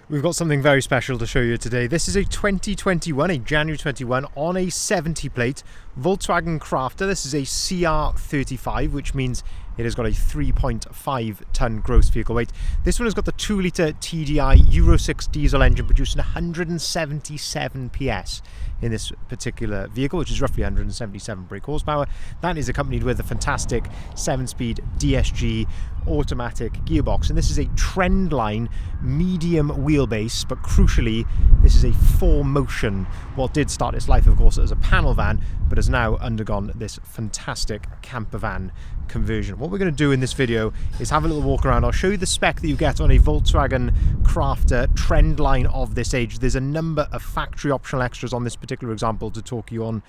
We've got something very special to show you today. This is a 2021, a January 21, on a 70 plate Volkswagen Crafter. This is a CR35, which means it has got a 3.5 tonne gross vehicle weight. This one has got the 2 litre TDI Euro 6 diesel engine producing 177 PS in this particular vehicle, which is roughly 177 brake horsepower. That is accompanied with a fantastic 7-speed DSG automatic gearbox, and this is a Trendline medium wheelbase, but crucially this is a 4Motion, what did start its life of course as a panel van, but has now undergone this fantastic camper van conversion. What we're going to do in this video is have a little walk around. I'll show you the spec that you get on a Volkswagen Crafter Trendline of this age. There's a number of factory optional extras on this particular example to talk you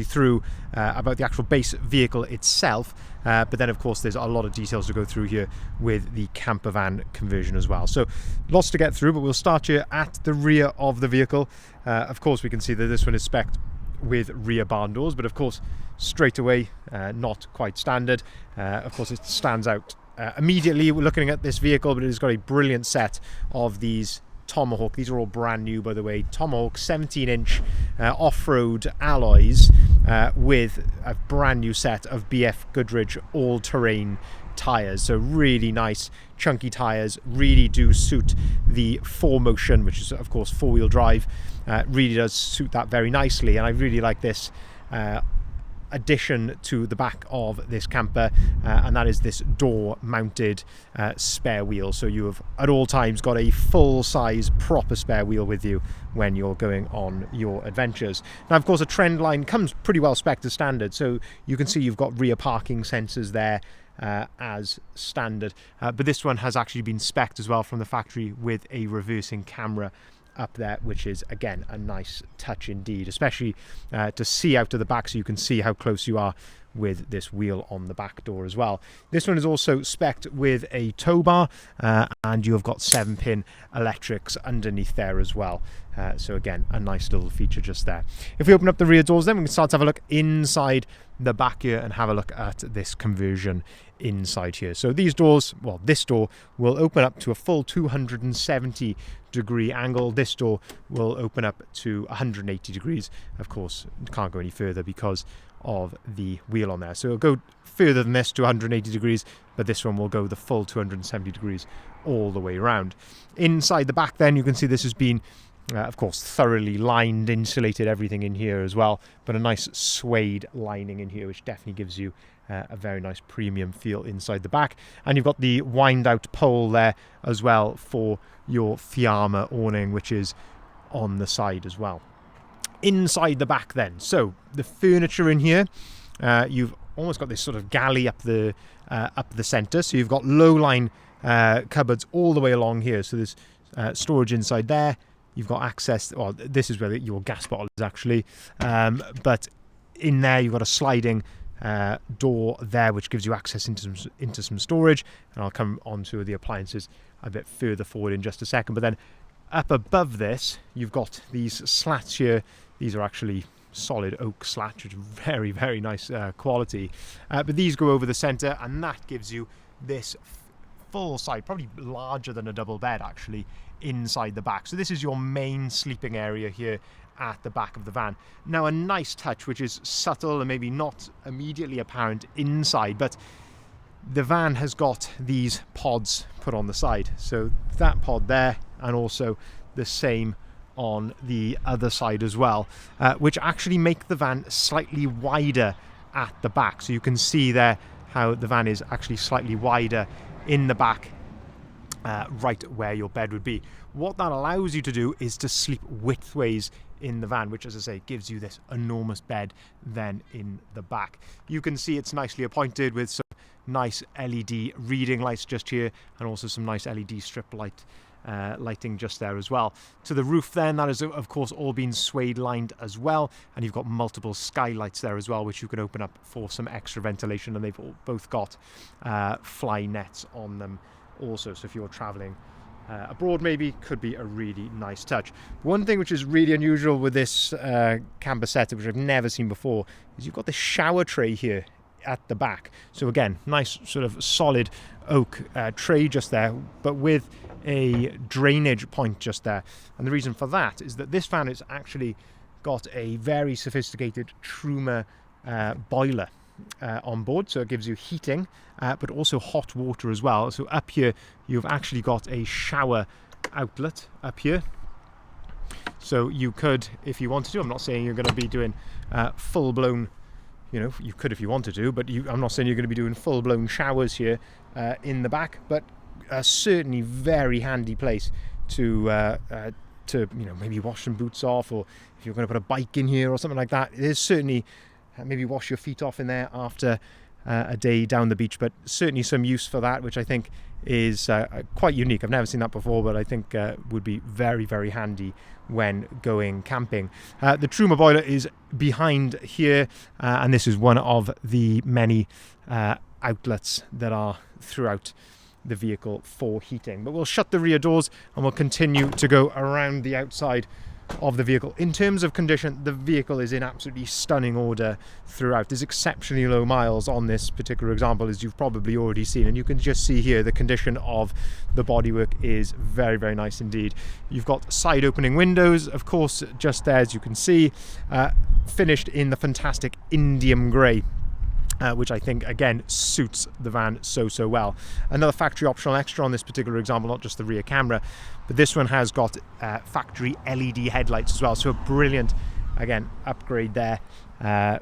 through about the actual base vehicle itself, but then of course there's a lot of details to go through here with the camper van conversion as well. So lots to get through, but we'll start here at the rear of the vehicle. Of course we can see that this one is spec'd with rear barn doors, but of course straight away not quite standard. Of course it stands out immediately. We're looking at this vehicle, but it has got a brilliant set of these Tomahawk. These are all brand new, by the way. Tomahawk 17-inch off-road alloys with a brand new set of BF Goodrich all-terrain tyres. So really nice chunky tyres, really do suit the 4Motion, which is of course 4-wheel drive. Really does suit that very nicely, and I really like this addition to the back of this camper, and that is this door mounted spare wheel. So you have at all times got a full size proper spare wheel with you when you're going on your adventures. Now of course a Trendline comes pretty well spec'd as standard, so you can see you've got rear parking sensors there as standard, but this one has actually been spec'd as well from the factory with a reversing camera up there, which is again a nice touch indeed, especially to see out of the back, so you can see how close you are with this wheel on the back door as well. This one is also spec'd with a tow bar, and you have got 7-pin electrics underneath there as well. So again, a nice little feature just there. If we open up the rear doors, then we can start to have a look inside the back here and have a look at this conversion inside here. So these doors, well, this door will open up to a full 270 degree angle. This door will open up to 180 degrees. Of course, it can't go any further because of the wheel on there. So it'll go further than this to 180 degrees, but this one will go the full 270 degrees all the way around. Inside the back then, you can see this has been of course thoroughly lined, insulated, everything in here as well, but a nice suede lining in here, which definitely gives you a very nice premium feel inside the back. And you've got the wind out pole there as well for your Fiamma awning, which is on the side as well. Inside the back then, so the furniture in here, you've almost got this sort of galley up the center, so you've got low line cupboards all the way along here. So there's storage inside there. You've got access, well, this is where your gas bottle is actually, but in there you've got a sliding door there, which gives you access into some storage, and I'll come on to the appliances a bit further forward in just a second. But then up above this, you've got these slats here. These are actually solid oak slats, which are very, very nice quality. But these go over the center, and that gives you this full side, probably larger than a double bed actually, inside the back. So this is your main sleeping area here at the back of the van. Now a nice touch, which is subtle and maybe not immediately apparent inside, but the van has got these pods put on the side. So that pod there, and also the same on the other side as well, which actually make the van slightly wider at the back. So you can see there how the van is actually slightly wider in the back, right where your bed would be. What that allows you to do is to sleep widthways in the van, which, as I say, gives you this enormous bed then in the back. You can see it's nicely appointed with some nice LED reading lights just here, and also some nice LED strip lighting just there as well. To the roof then, that is of course all been suede lined as well, and you've got multiple skylights there as well, which you can open up for some extra ventilation, and they've both got fly nets on them also, so if you're traveling abroad maybe, could be a really nice touch. One thing which is really unusual with this camper setup, which I've never seen before, is you've got the shower tray here at the back. So again, nice sort of solid oak tray just there, but with a drainage point just there. And the reason for that is that this van has actually got a very sophisticated Truma boiler on board, so it gives you heating but also hot water as well. So up here you've actually got a shower outlet up here, so you could, if you wanted to, I'm not saying you're going to be doing full-blown, you know, you could if you wanted to, but I'm not saying you're going to be doing full-blown showers here in the back, but certainly very handy place to you know, maybe wash some boots off, or if you're going to put a bike in here or something like that. There's certainly maybe wash your feet off in there after a day down the beach, but certainly some use for that, which I think is quite unique. I've never seen that before, but I think would be very, very handy when going camping. The Truma boiler is behind here, and this is one of the many outlets that are throughout the vehicle for heating. But we'll shut the rear doors and we'll continue to go around the outside of the vehicle. In terms of condition, the vehicle is in absolutely stunning order throughout. There's exceptionally low miles on this particular example, as you've probably already seen, and you can just see here the condition of the bodywork is very, very nice indeed. You've got side opening windows, of course, just there, as you can see, finished in the fantastic indium grey, which I think again suits the van so well. Another factory optional extra on this particular example, not just the rear camera, but this one has got factory LED headlights as well, so a brilliant, again, upgrade there,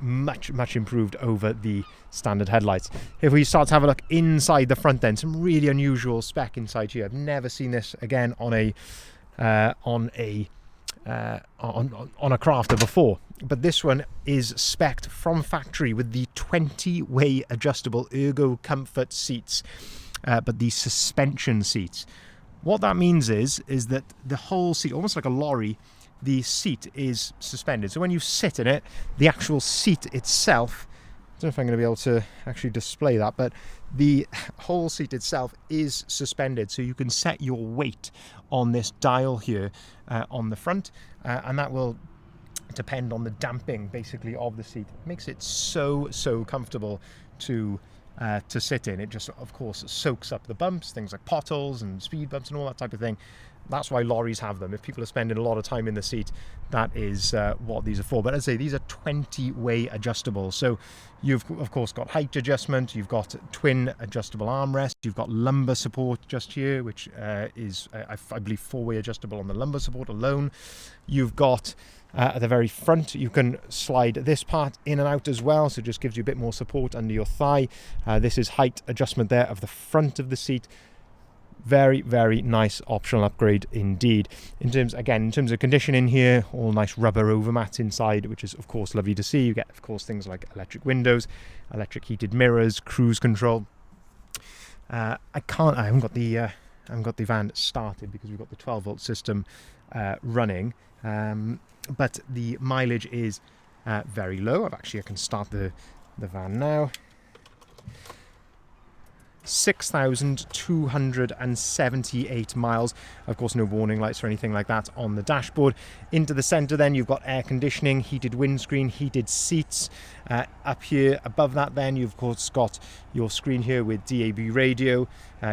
much improved over the standard headlights. If we start to have a look inside the front, then some really unusual spec inside here. I've never seen this again on a crafter before, but this one is spec'd from factory with the 20-way adjustable ergoComfort seats, but the suspension seats. What that means is that the whole seat, almost like a lorry, the seat is suspended. So when you sit in it, the actual seat itself, I don't know if I'm going to be able to actually display that, but the whole seat itself is suspended, so you can set your weight on this dial here on the front, and that will depend on the damping basically of the seat. It makes it so comfortable to sit in. It just, of course, soaks up the bumps, things like potholes and speed bumps and all that type of thing. That's why lorries have them. If people are spending a lot of time in the seat, that is what these are for. But as I say, these are 20-way adjustable. So you've, of course, got height adjustment, you've got twin adjustable armrest, you've got lumbar support just here, which is, I believe, 4-way adjustable on the lumbar support alone. You've got, at the very front, you can slide this part in and out as well, so it just gives you a bit more support under your thigh. This is height adjustment there of the front of the seat. Very nice optional upgrade indeed. In terms of condition in here, all nice rubber overmats inside, which is of course lovely to see. You get, of course, things like electric windows, electric heated mirrors, cruise control. I haven't got the van started because we've got the 12-volt system running, but the mileage is very low. I can start the van now. 6,278 miles. Of course, no warning lights or anything like that on the dashboard. Into the center then you've got air conditioning, heated windscreen, heated seats. Up here above that then you've of course got your screen here with DAB radio.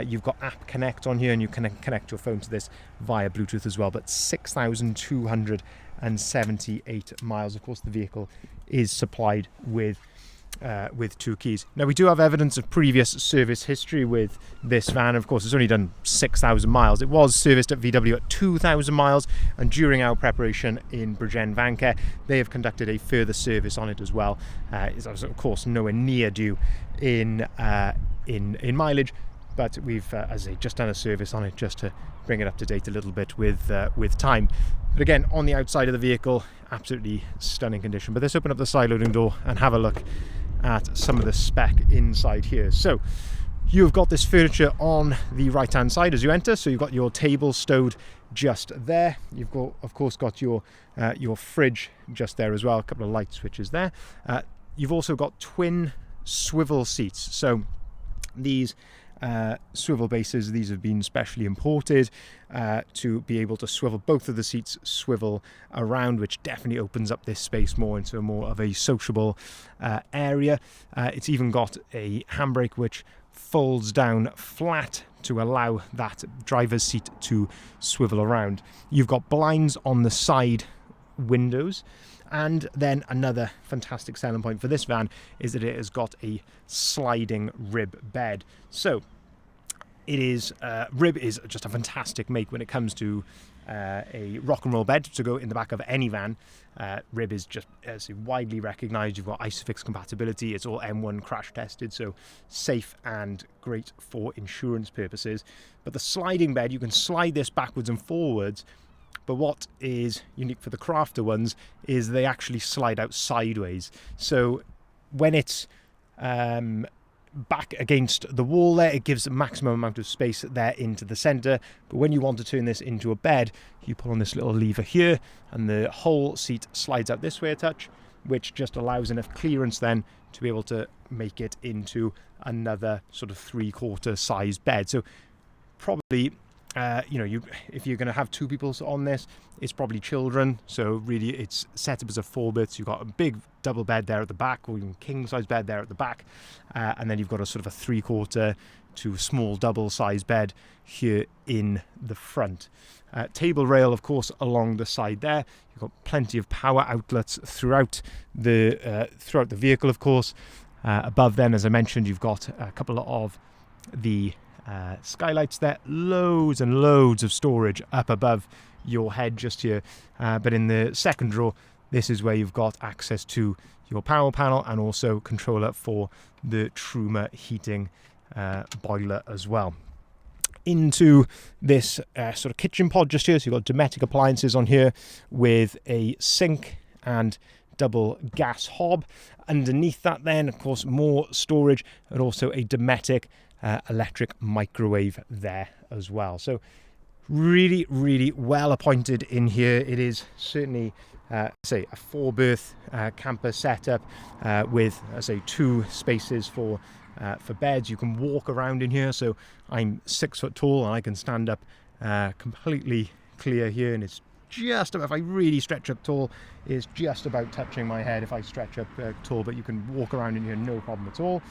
You've got App Connect on here, and you can connect your phone to this via Bluetooth as well. But 6,278 miles. Of course, the vehicle is supplied with 2 keys. Now, we do have evidence of previous service history with this van. Of course, it's only done 6,000 miles. It was serviced at VW at 2,000 miles, and during our preparation in Bridgend Van Care, they have conducted a further service on it as well. It's of course nowhere near due in mileage, but we've, as I say, just done a service on it just to bring it up to date a little bit with time. But again, on the outside of the vehicle, absolutely stunning condition. But let's open up the side loading door and have a look at some of the spec inside here. So you've got this furniture on the right hand side as you enter, so you've got your table stowed just there. You've got, of course, got your fridge just there as well, a couple of light switches there. You've also got twin swivel seats, so these swivel bases, these have been specially imported to be able to swivel. Both of the seats swivel around, which definitely opens up this space more into a more of a sociable area. It's even got a handbrake which folds down flat to allow that driver's seat to swivel around. You've got blinds on the side windows, and then another fantastic selling point for this van is that it has got a sliding rib bed. So it is rib is just a fantastic make when it comes to a rock and roll bed to go in the back of any van. Rib is just widely recognised. You've got ISOFIX compatibility. It's all M1 crash tested, so safe and great for insurance purposes. But the sliding bed, you can slide this backwards and forwards. But what is unique for the Crafter ones is they actually slide out sideways. So when it's back against the wall there, it gives a maximum amount of space there into the center. But when you want to turn this into a bed, you pull on this little lever here and the whole seat slides out this way a touch, which just allows enough clearance then to be able to make it into another sort of 3/4 size bed. So probably if you're going to have two people on this, it's probably children. So really it's set up as a 4-berth. You've got a big double bed there at the back, or even king size bed there at the back, and then you've got a sort of a 3/4 to small double size bed here in the front. Table rail, of course, along the side there. You've got plenty of power outlets throughout the vehicle, of course. Above then, as I mentioned, you've got a couple of the skylights there, loads and loads of storage up above your head just here, but in the second drawer, this is where you've got access to your power panel and also controller for the Truma heating boiler as well. Into this sort of kitchen pod just here, so you've got Dometic appliances on here with a sink and double gas hob. Underneath that then, of course, more storage and also a Dometic electric microwave there as well. So really, really well appointed in here. It is certainly say a 4-berth camper setup with, say, 2 spaces for beds. You can walk around in here, so I'm 6 foot tall and I can stand up completely clear here, and it's just about, if I really stretch up tall, is just about touching my head if I stretch up tall, but you can walk around in here no problem at all.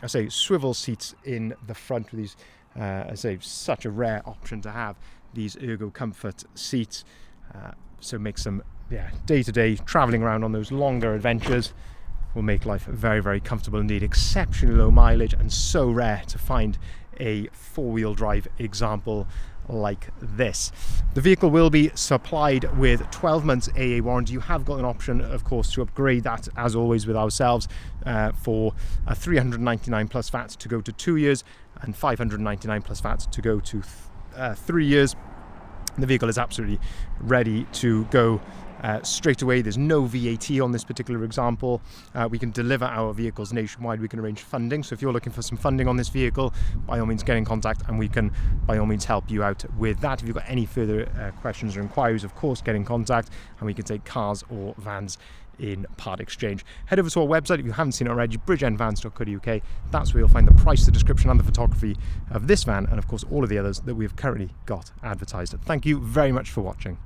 I say swivel seats in the front with these, I say, such a rare option to have, these ergoComfort seats. So it makes them, day-to-day traveling around on those longer adventures will make life very, very comfortable indeed. Exceptionally low mileage, and so rare to find a 4-wheel drive example like this. The vehicle will be supplied with 12 months AA warranty. You have got an option, of course, to upgrade that, as always with ourselves, for a 399 plus VAT to go to 2 years and 599 plus VAT to go to 3 years. The vehicle is absolutely ready to go straight away. There's no VAT on this particular example. We can deliver our vehicles nationwide. We can arrange funding. So if you're looking for some funding on this vehicle, by all means get in contact and we can by all means help you out with that. If you've got any further questions or inquiries, of course, get in contact and we can take cars or vans in part exchange. Head over to our website if you haven't seen it already, bridgeendvans.co.uk. That's where you'll find the price, the description and the photography of this van, and of course all of the others that we've currently got advertised. Thank you very much for watching.